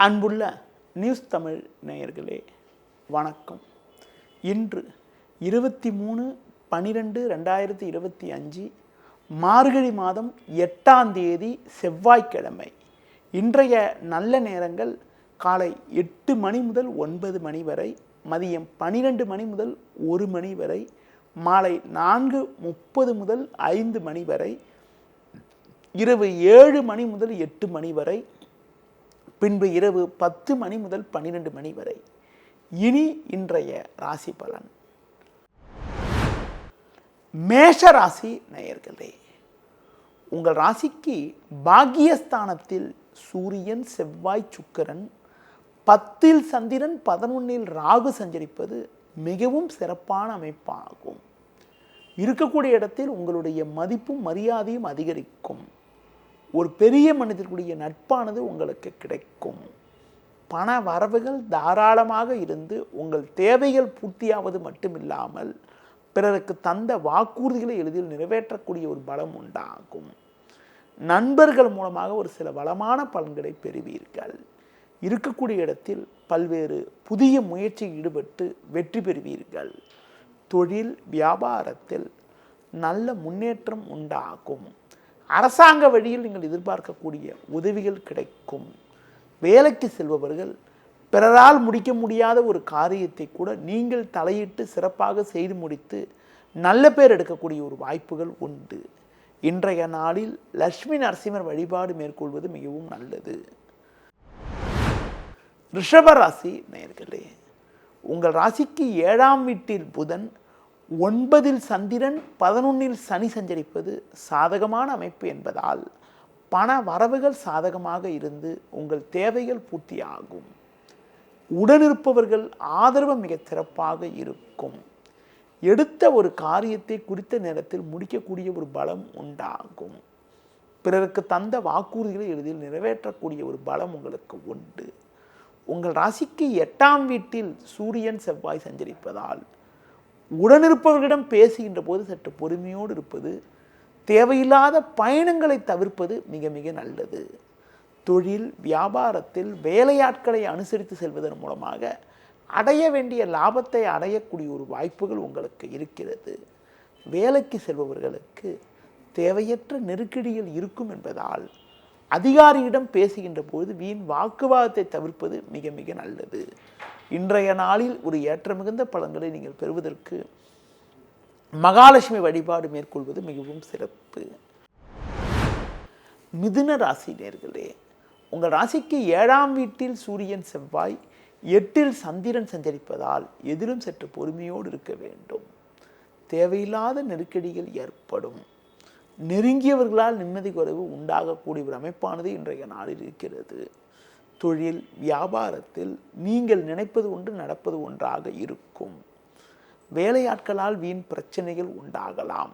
அன்புள்ள நியூஸ் தமிழ் நேயர்களே வணக்கம். இன்று 23/12/2025 மார்கழி மாதம் 8ஆம் தேதி செவ்வாய்க்கிழமை. இன்றைய நல்ல நேரங்கள் காலை 8 மணி முதல் 9 மணி வரை, மதியம் 12 மணி முதல் 1 மணி வரை, மாலை 4:30 முதல் 5 மணி வரை, இரவு 7 மணி முதல் 8 மணி வரை, பின்பு இரவு 10 மணி முதல் 12 மணி வரை. இனி இன்றைய ராசி பலன். மேஷ ராசி நேயர்களே, உங்கள் ராசிக்கு பாக்கியஸ்தானத்தில் சூரியன், செவ்வாய், சுக்கிரன், 10இல் சந்திரன், 11இல் ராகு சஞ்சரிப்பது மிகவும் சிறப்பான அமைப்பாகும். இருக்கக்கூடிய இடத்தில் உங்களுடைய மதிப்பும் மரியாதையும் அதிகரிக்கும். ஒரு பெரிய மனிதர்களுடைய நட்பானது உங்களுக்கு கிடைக்கும். பண வரவுகள் தாராளமாக இருந்து உங்கள் தேவைகள் பூர்த்தியாவது மட்டுமில்லாமல் பிறருக்கு தந்த வாக்குறுதிகளை எளிதில் நிறைவேற்றக்கூடிய ஒரு பலம் உண்டாகும். நண்பர்கள் மூலமாக ஒரு சில வளமான பலன்களை பெறுவீர்கள். இருக்கக்கூடிய இடத்தில் பல்வேறு புதிய முயற்சியில் ஈடுபட்டு வெற்றி பெறுவீர்கள். தொழில் வியாபாரத்தில் நல்ல முன்னேற்றம் உண்டாகும். அரசாங்க வழியில் நீங்கள் எதிர்பார்க்கக்கூடிய உதவிகள் கிடைக்கும். வேலைக்கு செல்பவர்கள் பிறரால் முடிக்க முடியாத ஒரு காரியத்தை கூட நீங்கள் தலையிட்டு சிறப்பாக செய்து முடித்து நல்ல பேர் எடுக்கக்கூடிய ஒரு வாய்ப்புகள் உண்டு. இன்றைய நாளில் லட்சுமி நரசிம்மர் வழிபாடு மேற்கொள்வது மிகவும் நல்லது. ரிஷபராசி நேயர்களே, உங்கள் ராசிக்கு 7ஆம் வீட்டில் புதன், 9இல் சந்திரன், 11இல் சனி சஞ்சரிப்பது சாதகமான அமைப்பு என்பதால் பண வரவுகள் சாதகமாக இருந்து உங்கள் தேவைகள் பூர்த்தியாகும். உடனிருப்பவர்கள் ஆதரவு மிக சிறப்பாக இருக்கும். எடுத்த ஒரு காரியத்தை குறித்த நேரத்தில் முடிக்கக்கூடிய ஒரு பலம் உண்டாகும். பிறருக்கு தந்த வாக்குறுதிகளை எளிதில் நிறைவேற்றக்கூடிய ஒரு பலம் உங்களுக்கு உண்டு. உங்கள் ராசிக்கு 8ஆம் வீட்டில் சூரியன், செவ்வாய் சஞ்சரிப்பதால் உடனிருப்பவர்களிடம் பேசுகின்ற போது சற்று பொறுமையோடு இருப்பது, தேவையில்லாத பயணங்களை தவிர்ப்பது மிக மிக நல்லது. தொழில் வியாபாரத்தில் வேலையாட்களை அனுசரித்து செல்வதன் மூலமாக அடைய வேண்டிய லாபத்தை அடையக்கூடிய ஒரு வாய்ப்புகள் உங்களுக்கு இருக்கிறது. வேலைக்கு செல்பவர்களுக்கு தேவையற்ற நெருக்கடிகள் இருக்கும் என்பதால் அதிகாரியிடம் பேசுகின்ற போது வீண் வாக்குவாதத்தை தவிர்ப்பது மிக மிக நல்லது. இன்றைய நாளில் ஒரு ஏற்ற மிகுந்த பலன்களை நீங்கள் பெறுவதற்கு மகாலட்சுமி வழிபாடு மேற்கொள்வது மிகவும் சிறப்பு. மிதுன ராசி நேயர்களே, உங்கள் ராசிக்கு 7ஆம் வீட்டில் சூரியன், செவ்வாய், 8இல் சந்திரன் சஞ்சரிப்பதால் எதிலும் சற்று பொறுமையோடு இருக்க வேண்டும். தேவையில்லாத நெருக்கடிகள் ஏற்படும். நெருங்கியவர்களால் நிம்மதி குறைவு உண்டாகக்கூடிய ஒரு அமைப்பானது இன்றைய நாளில் இருக்கிறது. தொழில் வியாபாரத்தில் நீங்கள் நினைப்பது ஒன்று நடப்பது ஒன்றாக இருக்கும். வேலையாட்களால் வீண் பிரச்சனைகள் உண்டாகலாம்.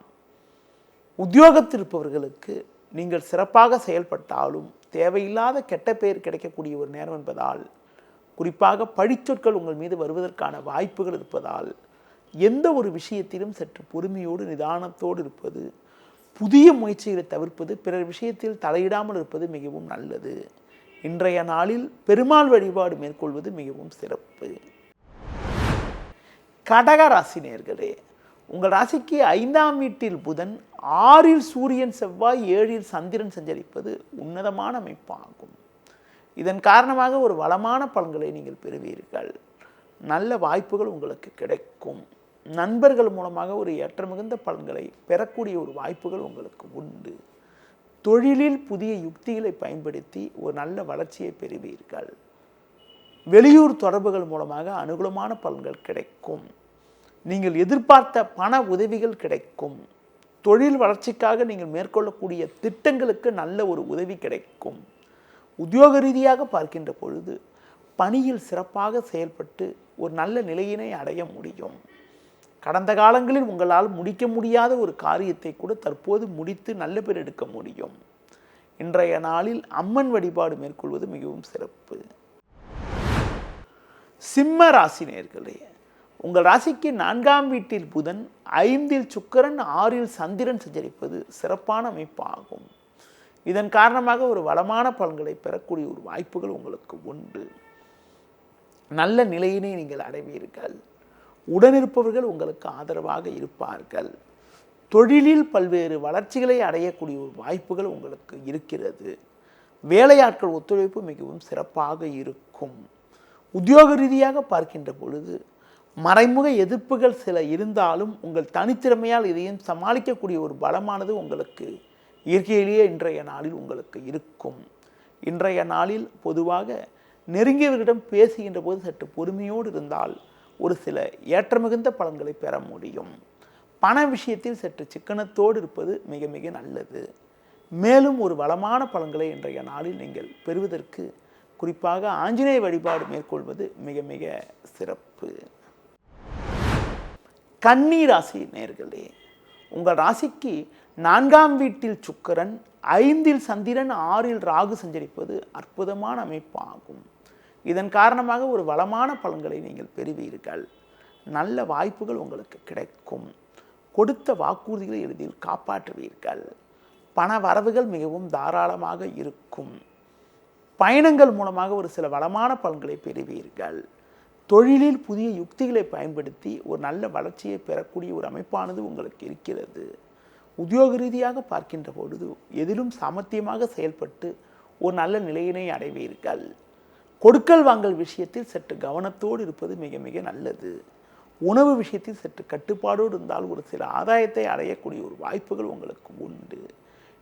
உத்தியோகத்தில் இருப்பவர்களுக்கு நீங்கள் சிறப்பாக செயல்பட்டாலும் தேவையில்லாத கெட்ட பெயர் கிடைக்கக்கூடிய ஒரு நேரம் என்பதால், குறிப்பாக பழிச்சொற்கள் உங்கள் மீது வருவதற்கான வாய்ப்புகள் இருப்பதால் எந்த ஒரு விஷயத்திலும் சற்று பொறுமையோடு நிதானத்தோடு இருப்பது, புதிய முயற்சிகளை தவிர்ப்பது, பிறர் விஷயத்தில் தலையிடாமல் இருப்பது மிகவும் நல்லது. இன்றைய நாளில் பெருமாள் வழிபாடு மேற்கொள்வது மிகவும் சிறப்பு. கடக ராசி நேயர்களே, உங்கள் ராசிக்கு 5ஆம் வீட்டில் புதன், 6இல் சூரியன், செவ்வாய், 7இல் சந்திரன் சஞ்சரிப்பது உன்னதமான அமைப்பாகும். இதன் காரணமாக ஒரு வளமான பலன்களை நீங்கள் பெறுவீர்கள். நல்ல வாய்ப்புகள் உங்களுக்கு கிடைக்கும். நண்பர்கள் மூலமாக ஒரு ஏற்ற மிகுந்த பலன்களை பெறக்கூடிய ஒரு வாய்ப்புகள் உங்களுக்கு உண்டு. தொழிலில் புதிய யுக்திகளை பயன்படுத்தி ஒரு நல்ல வளர்ச்சியை பெறுவீர்கள். வெளியூர் தொடர்புகள் மூலமாக அனுகூலமான பலன்கள் கிடைக்கும். நீங்கள் எதிர்பார்த்த பண உதவிகள் கிடைக்கும். தொழில் வளர்ச்சிக்காக நீங்கள் மேற்கொள்ளக்கூடிய திட்டங்களுக்கு நல்ல ஒரு உதவி கிடைக்கும். உத்தியோக ரீதியாக பார்க்கின்ற பொழுது பணியில் சிறப்பாக செயல்பட்டு ஒரு நல்ல நிலையினை அடைய முடியும். கடந்த காலங்களில் உங்களால் முடிக்க முடியாத ஒரு காரியத்தை கூட தற்போது முடித்து நல்ல பேர் எடுக்க முடியும். இன்றைய நாளில் அம்மன் வழிபாடு மேற்கொள்வது மிகவும் சிறப்பு. சிம்ம ராசி நேயர்களே, உங்கள் ராசிக்கு 4ஆம் வீட்டில் புதன், 5இல் சுக்கிரன், 6இல் சந்திரன் சஞ்சரிப்பது சிறப்பான அமைப்பாகும். இதன் காரணமாக ஒரு வளமான பலன்களை பெறக்கூடிய ஒரு வாய்ப்புகள் உங்களுக்கு உண்டு. நல்ல நிலையினை நீங்கள் அடைவீர்கள். உடனிருப்பவர்கள் உங்களுக்கு ஆதரவாக இருப்பார்கள். தொழிலில் பல்வேறு வளர்ச்சிகளை அடையக்கூடிய ஒரு வாய்ப்புகள் உங்களுக்கு இருக்கிறது. வேலையாட்கள் ஒத்துழைப்பு மிகவும் சிறப்பாக இருக்கும். உத்தியோக ரீதியாக பார்க்கின்ற பொழுது மறைமுக எதிர்ப்புகள் சில இருந்தாலும் உங்கள் தனித்திறமையால் இதையும் சமாளிக்கக்கூடிய ஒரு பலமானது உங்களுக்கு இயற்கையிலேயே இன்றைய நாளில் உங்களுக்கு இருக்கும். இன்றைய நாளில் பொதுவாக நெருங்கியவர்களிடம் பேசுகின்ற போது சற்று பொறுமையோடு இருந்தால் ஒரு சில ஏற்றமிகுந்த பலன்களை பெற முடியும். பண விஷயத்தில் சற்று சிக்கனத்தோடு இருப்பது மிக மிக நல்லது. மேலும் ஒரு வளமான பலன்களை இன்றைய நாளில் நீங்கள் பெறுவதற்கு குறிப்பாக ஆஞ்சநேய வழிபாடு மேற்கொள்வது மிக மிக சிறப்பு. கன்னி ராசி நேயர்களே, உங்கள் ராசிக்கு 4ஆம் வீட்டில் சுக்கிரன், 5இல் சந்திரன், 6இல் ராகு சஞ்சரிப்பது அற்புதமான அமைப்பாகும். இதன் காரணமாக ஒரு வளமான பலன்களை நீங்கள் பெறுவீர்கள். நல்ல வாய்ப்புகள் உங்களுக்கு கிடைக்கும். கொடுத்த வாக்குறுதிகளை எளிதில் காப்பாற்றுவீர்கள். பண வரவுகள் மிகவும் தாராளமாக இருக்கும். பயணங்கள் மூலமாக ஒரு சில வளமான பலன்களை பெறுவீர்கள். தொழிலில் புதிய யுக்திகளை பயன்படுத்தி ஒரு நல்ல வளர்ச்சியை பெறக்கூடிய ஒரு அமைப்பானது உங்களுக்கு இருக்கிறது. உத்தியோக ரீதியாக பார்க்கின்ற பொழுது எதிலும் சாமர்த்தியமாக செயல்பட்டு ஒரு நல்ல நிலையினை அடைவீர்கள். கொடுக்கல் வாங்கல் விஷயத்தில் சற்று கவனத்தோடு இருப்பது மிக மிக நல்லது. உணவு விஷயத்தில் சற்று கட்டுப்பாடோடு இருந்தால் ஒரு சில ஆதாயத்தை அடையக்கூடிய ஒரு வாய்ப்புகள் உங்களுக்கு உண்டு.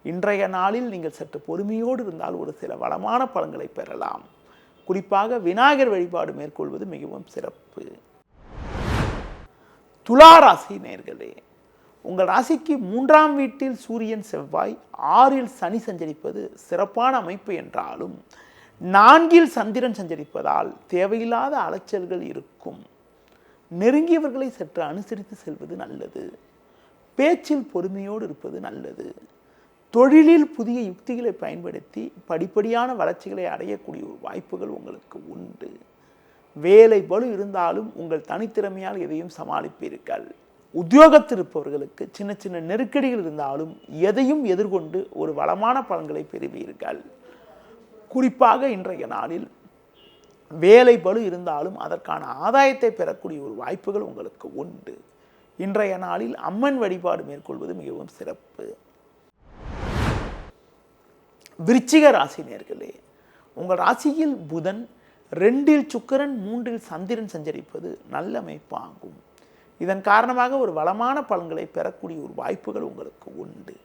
இன்றைய நாளில் நீங்கள் சற்று பொறுமையோடு இருந்தால் ஒரு சில வளமான பலன்களை பெறலாம். குறிப்பாக விநாயகர் வழிபாடு மேற்கொள்வது மிகவும் சிறப்பு. துலா ராசி நேயர்களே, உங்கள் ராசிக்கு 3ஆம் வீட்டில் சூரியன், செவ்வாய், 6இல் சனி சஞ்சரிப்பது சிறப்பான அமைப்பு என்றாலும் 4இல் சந்திரன் சஞ்சரிப்பதால் தேவையில்லாத அலைச்சல்கள் இருக்கும். நெருங்கியவர்களை சற்று அனுசரித்து செல்வது நல்லது. பேச்சில் பொறுமையோடு இருப்பது நல்லது. தொழிலில் புதிய யுக்திகளை பயன்படுத்தி படிப்படியான வளர்ச்சிகளை அடையக்கூடிய ஒரு வாய்ப்புகள் உங்களுக்கு உண்டு. வேலை பளு இருந்தாலும் உங்கள் தனித்திறமையால் எதையும் சமாளிப்பீர்கள். உத்தியோகத்தில் இருப்பவர்களுக்கு சின்ன சின்ன நெருக்கடிகள் இருந்தாலும் எதையும் எதிர்கொண்டு ஒரு வளமான பலன்களை பெறுவீர்கள். குறிப்பாக இன்றைய நாளில் வேலை பளு இருந்தாலும் அதற்கான ஆதாயத்தை பெறக்கூடிய ஒரு வாய்ப்புகள் உங்களுக்கு உண்டு. இன்றைய நாளில் அம்மன் வழிபாடு மேற்கொள்வது மிகவும் சிறப்பு. விருச்சிக ராசி நேயர்களே, உங்கள் ராசியில் புதன், 2இல் சுக்கிரன், 3இல் சந்திரன் சஞ்சரிப்பது நல்ல அமைப்பாகும். இதன் காரணமாக ஒரு வளமான பலன்களை பெறக்கூடிய ஒரு வாய்ப்புகள் உங்களுக்கு உண்டு.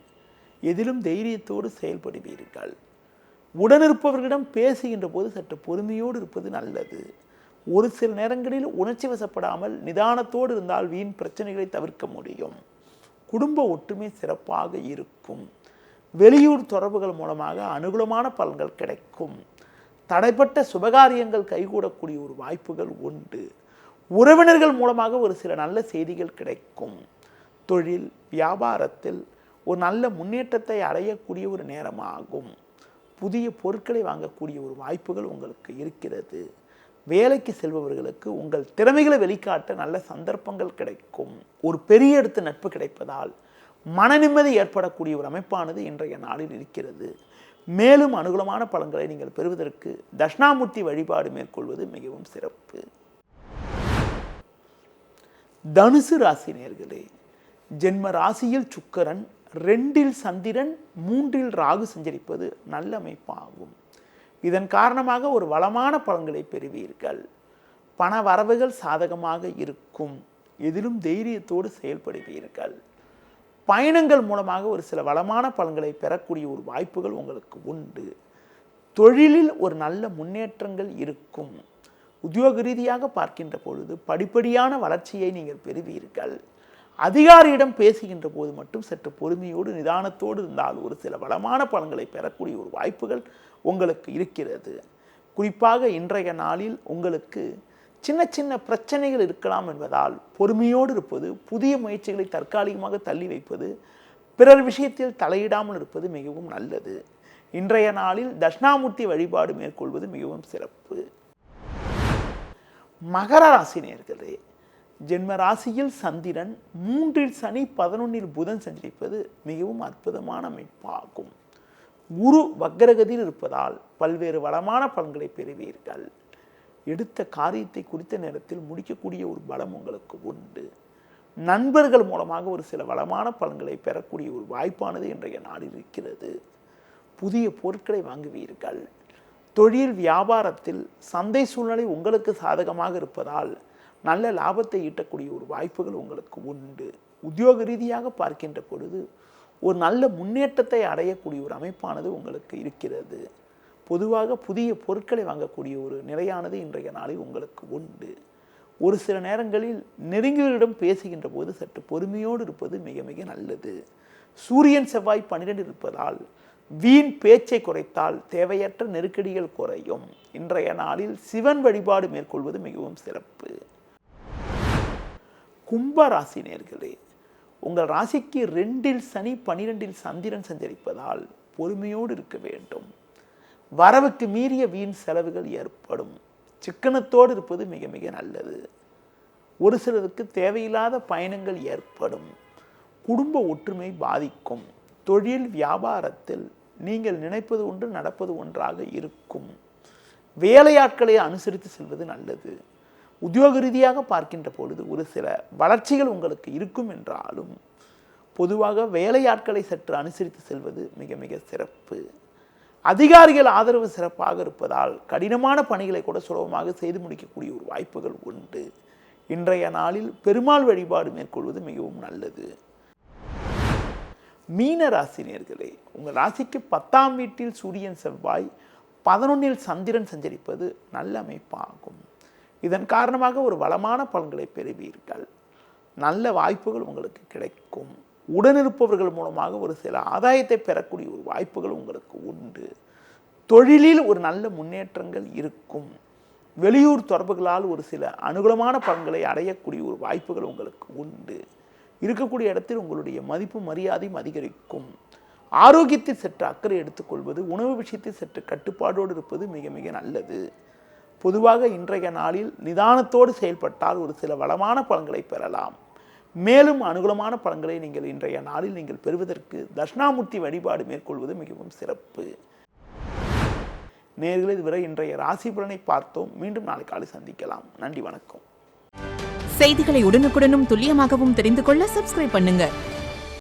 எதிலும் தைரியத்தோடு செயல்படுவீர்கள். உடனிருப்பவர்களிடம் பேசுகின்ற போது சற்று பொறுமையோடு இருப்பது நல்லது. ஒரு சில நேரங்களில் உணர்ச்சி வசப்படாமல் நிதானத்தோடு இருந்தால் வீண் பிரச்சனைகளை தவிர்க்க முடியும். குடும்ப ஒற்றுமை சிறப்பாக இருக்கும். வெளியூர் தொடர்புகள் மூலமாக அனுகூலமான பலன்கள் கிடைக்கும். தடைப்பட்ட சுபகாரியங்கள் கைகூடக்கூடிய ஒரு வாய்ப்புகள் உண்டு. உறவினர்கள் மூலமாக ஒரு சில நல்ல செய்திகள் கிடைக்கும். தொழில் வியாபாரத்தில் ஒரு நல்ல முன்னேற்றத்தை அடையக்கூடிய ஒரு நேரமாகும். புதிய பொருட்களை வாங்கக்கூடிய ஒரு வாய்ப்புகள் உங்களுக்கு இருக்கிறது. வேலைக்கு செல்பவர்களுக்கு உங்கள் திறமைகளை வெளிக்காட்ட நல்ல சந்தர்ப்பங்கள் கிடைக்கும். ஒரு பெரிய இடத்து நட்பு கிடைப்பதால் மன நிம்மதி ஏற்படக்கூடிய ஒரு அமைப்பானது இன்றைய நாளில் இருக்கிறது. மேலும் அனுகூலமான பலன்களை நீங்கள் பெறுவதற்கு தட்சிணாமூர்த்தி வழிபாடு மேற்கொள்வது மிகவும் சிறப்பு. தனுசு ராசி நேயர்களே, ஜென்ம ராசியில் சுக்கிரன், 2இல் சந்திரன், 3இல் ராகு சஞ்சரிப்பது நல்ல அமைப்பாகும். இதன் காரணமாக ஒரு வளமான பலன்களை பெறுவீர்கள். பண வரவுகள் சாதகமாக இருக்கும். எதிலும் தைரியத்தோடு செயல்படுவீர்கள். பயணங்கள் மூலமாக ஒரு சில வளமான பலன்களை பெறக்கூடிய ஒரு வாய்ப்புகள் உங்களுக்கு உண்டு. தொழிலில் ஒரு நல்ல முன்னேற்றங்கள் இருக்கும். உத்தியோக ரீதியாக பார்க்கின்ற பொழுது படிப்படியான வளர்ச்சியை நீங்கள் பெறுவீர்கள். அதிகாரியிடம் பேசுகின்ற போது மட்டும் சற்று பொறுமையோடு நிதானத்தோடு இருந்தால் ஒரு சில வளமான பலன்களை பெறக்கூடிய ஒரு வாய்ப்புகள் உங்களுக்கு இருக்கிறது. குறிப்பாக இன்றைய நாளில் உங்களுக்கு சின்ன சின்ன பிரச்சனைகள் இருக்கலாம் என்பதால் பொறுமையோடு இருப்பது, புதிய முயற்சிகளை தற்காலிகமாக தள்ளி வைப்பது, பிறர் விஷயத்தில் தலையிடாமல் இருப்பது மிகவும் நல்லது. இன்றைய நாளில் தட்சிணாமூர்த்தி வழிபாடு மேற்கொள்வது மிகவும் சிறப்பு. மகர ராசி நேயர்களே, ஜென்ம ராசியில் சந்திரன், 3இல் சனி, 11இல் புதன் சஞ்சரிப்பது மிகவும் அற்புதமான அமைப்பாகும். குரு வக்ரகதியில் இருப்பதால் பல்வேறு வளமான பலன்களை பெறுவீர்கள். எடுத்த காரியத்தை குறித்த நேரத்தில் முடிக்கக்கூடிய ஒரு பலம் உங்களுக்கு உண்டு. நண்பர்கள் மூலமாக ஒரு சில வளமான பலன்களை பெறக்கூடிய ஒரு வாய்ப்பானது இன்றைய நாளில் இருக்கிறது. புதிய பொருட்களை வாங்குவீர்கள். தொழில் வியாபாரத்தில் சந்தை சூழ்நிலை உங்களுக்கு சாதகமாக இருப்பதால் நல்ல லாபத்தை ஈட்டக்கூடிய ஒரு வாய்ப்புகள் உங்களுக்கு உண்டு. உத்தியோக ரீதியாக பார்க்கின்ற பொழுது ஒரு நல்ல முன்னேற்றத்தை அடையக்கூடிய ஒரு அமைப்பானது உங்களுக்கு இருக்கிறது. பொதுவாக புதிய பொருட்களை வாங்கக்கூடிய ஒரு நிலையானது இன்றைய நாளில் உங்களுக்கு உண்டு. ஒரு சில நேரங்களில் நெருங்கியவரிடம் பேசுகின்ற போது சற்று பொறுமையோடு இருப்பது மிக மிக நல்லது. சூரியன் செவ்வாய் 12 இருப்பதால் வீண் பேச்சை குறைத்தால் தேவையற்ற நெருக்கடிகள் குறையும். இன்றைய நாளில் சிவன் வழிபாடு மேற்கொள்வது மிகவும் சிறப்பு. கும்ப ராசி நேயர்களே, உங்கள் ராசிக்கு 2இல் சனி 12இல் சந்திரன் சஞ்சரிப்பதால் பொறுமையோடு இருக்க வேண்டும். வரவுக்கு மீறிய வீண் செலவுகள் ஏற்படும். சிக்கனத்தோடு இருப்பது மிக மிக நல்லது. ஒரு சிலருக்கு தேவையில்லாத பயணங்கள் ஏற்படும். குடும்ப ஒற்றுமை பாதிக்கும். தொழில் வியாபாரத்தில் நீங்கள் நினைப்பது ஒன்று நடப்பது ஒன்றாக இருக்கும். வேலையாட்களை அனுசரித்து செல்வது நல்லது. உத்தியோக ரீதியாக பார்க்கின்ற பொழுது ஒரு சில வளர்ச்சிகள் உங்களுக்கு இருக்கும் என்றாலும் பொதுவாக வேலையாட்களை சற்று அனுசரித்து செல்வது மிக மிக சிறப்பு. அதிகாரிகள் ஆதரவு சிறப்பாக இருப்பதால் கடினமான பணிகளை கூட சுலபமாக செய்து முடிக்கக்கூடிய ஒரு வாய்ப்புகள் உண்டு. இன்றைய நாளில் பெருமாள் வழிபாடு மேற்கொள்வது மிகவும் நல்லது. மீன ராசி நேயர்களே, உங்கள் ராசிக்கு 10ஆம் வீட்டில் சூரியன் செவ்வாய் 11இல் சந்திரன் சஞ்சரிப்பது நல்ல அமைப்பாகும். இதன் காரணமாக ஒரு வளமான பலன்களை பெறுவீர்கள். நல்ல வாய்ப்புகள் உங்களுக்கு கிடைக்கும். உடனிருப்பவர்கள் மூலமாக ஒரு சில ஆதாயத்தை பெறக்கூடிய ஒரு வாய்ப்புகள் உங்களுக்கு உண்டு. தொழிலில் ஒரு நல்ல முன்னேற்றங்கள் இருக்கும். வெளியூர் தொடர்புகளால் ஒரு சில அனுகூலமான பலன்களை அடையக்கூடிய ஒரு வாய்ப்புகள் உங்களுக்கு உண்டு. இருக்கக்கூடிய இடத்தில் உங்களுடைய மதிப்பு மரியாதையும் அதிகரிக்கும். ஆரோக்கியத்தில் சற்று அக்கறை எடுத்துக்கொள்வது, உணவு விஷயத்தில் சற்று கட்டுப்பாடோடு இருப்பது மிக மிக நல்லது. பொதுவாக இன்றைய நாளில் நிதானத்தோடு செயல்பட்டால் ஒரு சில வளமான பலன்களை பெறலாம். மேலும் அனுகூலமான பலன்களை நீங்கள் இன்றைய நாளில் நீங்கள் பெறுவதற்கு தட்சிணாமூர்த்தி வழிபாடு மேற்கொள்வது மிகவும் சிறப்பு. நேயர்களே, இதுவரை இன்றைய ராசி பலனை பார்த்தோம். மீண்டும் நாளை காலை சந்திக்கலாம். நன்றி, வணக்கம். செய்திகளை உடனுக்குடனும் துல்லியமாகவும் தெரிந்து கொள்ள சப்ஸ்கிரைப் பண்ணுங்க.